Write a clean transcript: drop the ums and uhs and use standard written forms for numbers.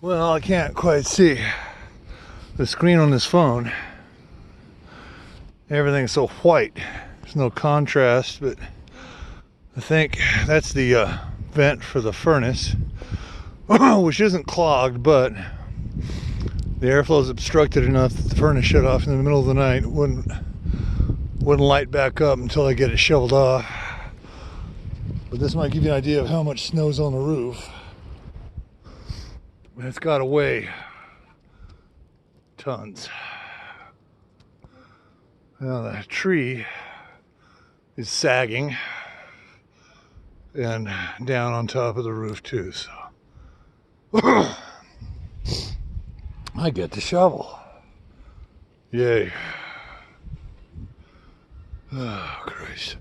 Well, I can't quite see the screen on this phone. Everything's so white. There's no contrast, but I think that's the vent for the furnace, which isn't clogged, but the airflow is obstructed enough that the furnace shut off in the middle of the night. It wouldn't light back up until I get it shoveled off. But this might give you an idea of how much snow's on the roof. It's got to weigh tons. Now the tree is sagging and down on top of the roof too, so I get to shovel. Yay. Oh, Christ.